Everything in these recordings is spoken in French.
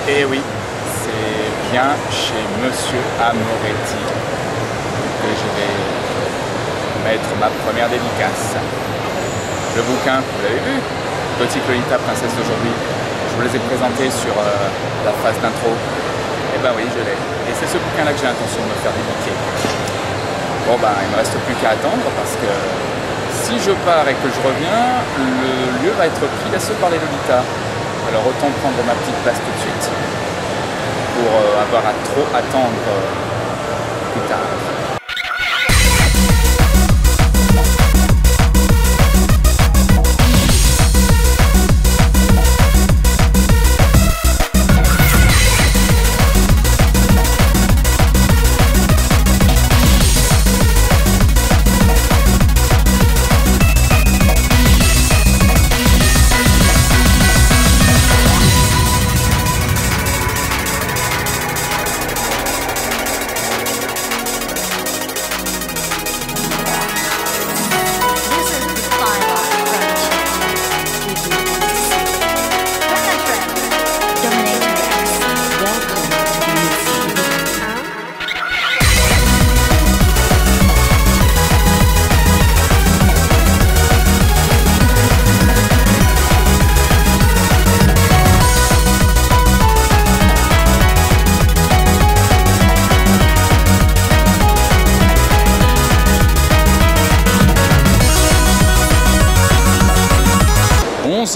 Et oui, c'est bien chez Monsieur Amoretti que je vais mettre ma première dédicace. Le bouquin, vous l'avez vu, Gothique Lolita, princesse d'aujourd'hui. Je vous les ai présentés sur la phase d'intro. Et ben oui, je l'ai. Et c'est ce bouquin-là que j'ai l'intention de me faire dédiquer. Bon ben, il ne me reste plus qu'à attendre parce que si je pars et que je reviens, le lieu va être pris d'assaut par les Lolitas. Alors autant prendre ma petite place tout de suite pour avoir à trop attendre plus tard.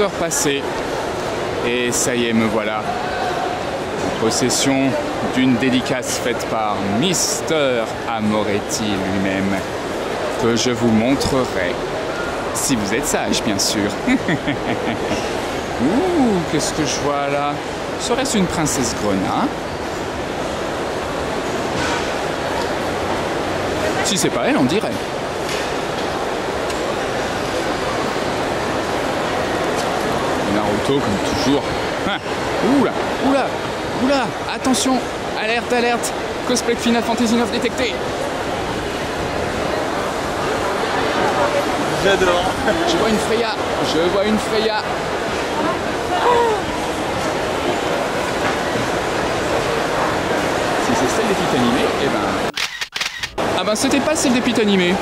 Heures passées et ça y est, me voilà en possession d'une dédicace faite par Mister Amoretti lui-même que je vous montrerai si vous êtes sage, bien sûr. Ouh, qu'est-ce que je vois là? Serait-ce une princesse grenat? Si c'est pas elle, on dirait. Naruto comme toujours. Ah, oula, oula, oula, attention, alerte, alerte, cosplay de Final Fantasy IX détecté. J'adore. Je vois une Freya, je vois une Freya. Si c'est celle des Pit animés, eh ben... Ah ben c'était pas celle des Pit animés.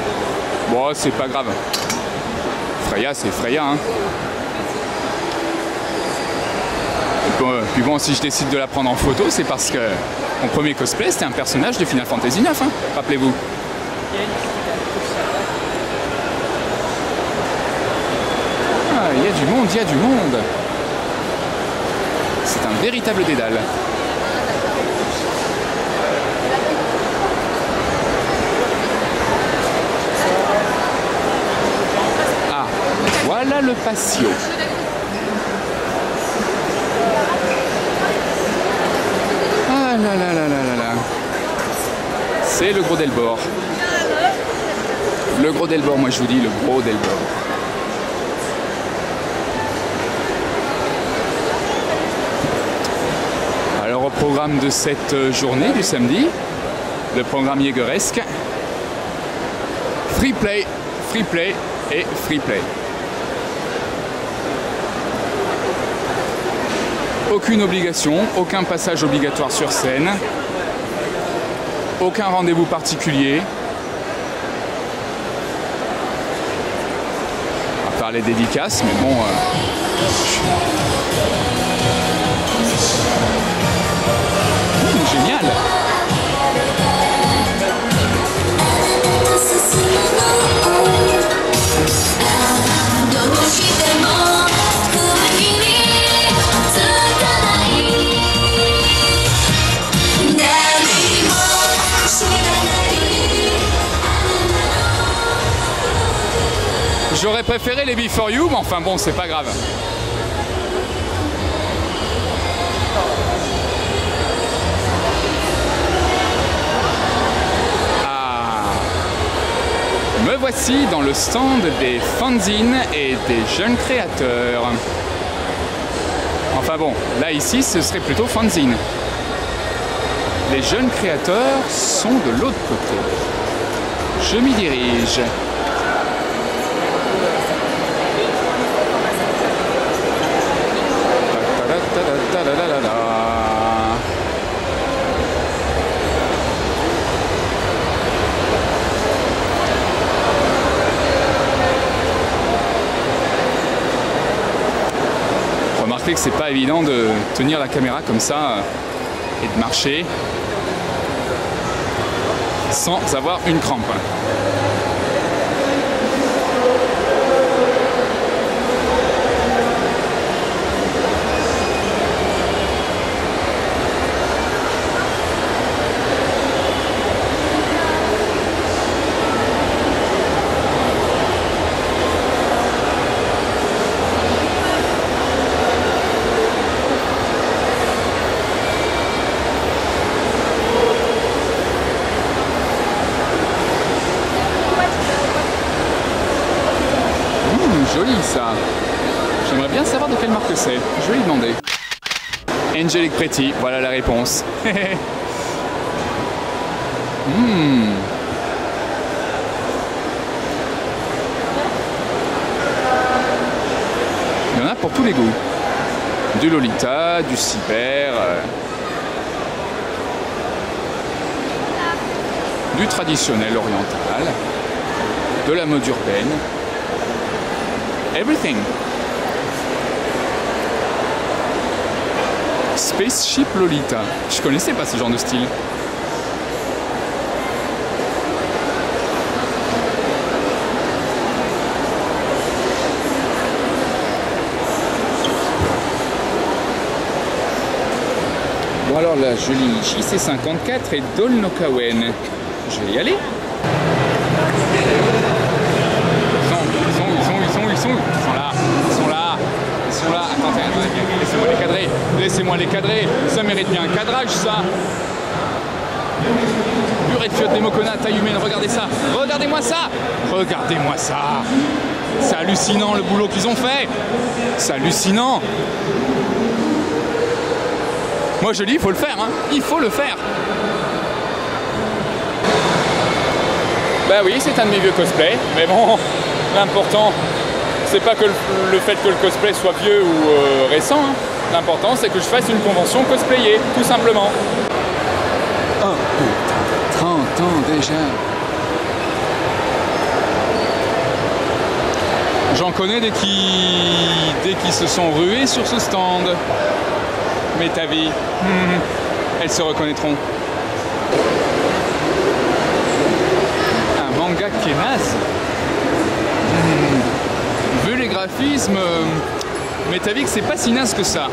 Bon, c'est pas grave. Freya, c'est Freya, hein. Puis bon, si je décide de la prendre en photo, c'est parce que mon premier cosplay, c'était un personnage de Final Fantasy IX, hein, rappelez-vous. Ah, il y a du monde, il y a du monde. C'est un véritable dédale. Ah, voilà le patio. Là, là, là, là, là, là. C'est le gros Delbord. Le gros Delbord, moi je vous dis le gros Delbord. Alors au programme de cette journée du samedi, le programme Jägeresque, free play et free play. Aucune obligation, aucun passage obligatoire sur scène, aucun rendez-vous particulier. À part les dédicaces, mais bon... Génial! J'aurais préféré les Before You, mais enfin bon, c'est pas grave. Ah, me voici dans le stand des fanzines et des jeunes créateurs. Enfin bon, là ici, ce serait plutôt fanzine. Les jeunes créateurs sont de l'autre côté. Je m'y dirige. fait que c'est pas évident de tenir la caméra comme ça et de marcher sans avoir une crampe. Joli ça. J'aimerais bien savoir de quelle marque c'est. Je vais lui demander. Angelic Pretty, voilà la réponse. Il y en a pour tous les goûts. Du Lolita, du Cyber, du traditionnel oriental, de la mode urbaine. Everything. Spaceship Lolita. Je connaissais pas ce genre de style. Bon alors la jolie JC54 et Dolnokawen. Je vais y aller. Ils sont là. Attendez, laissez-moi les cadrer. Laissez-moi les cadrer. Ça mérite bien un cadrage, ça. Purée de fiotte des Mokona, taille humaine, regardez ça. Regardez-moi ça. Regardez-moi ça. C'est hallucinant le boulot qu'ils ont fait. C'est hallucinant. Moi je dis, il faut le faire, hein. Il faut le faire. Bah oui, c'est un de mes vieux cosplays. Mais bon, l'important, c'est pas que le fait que le cosplay soit vieux ou récent, hein. L'important c'est que je fasse une convention cosplayée, tout simplement. Oh putain, 30 ans déjà. J'en connais dès qu'ils se sont rués sur ce stand. Mais ta vie, elles se reconnaîtront. Un manga qui est naze. Vu les graphismes, mais t'as vu que c'est pas si naze que ça.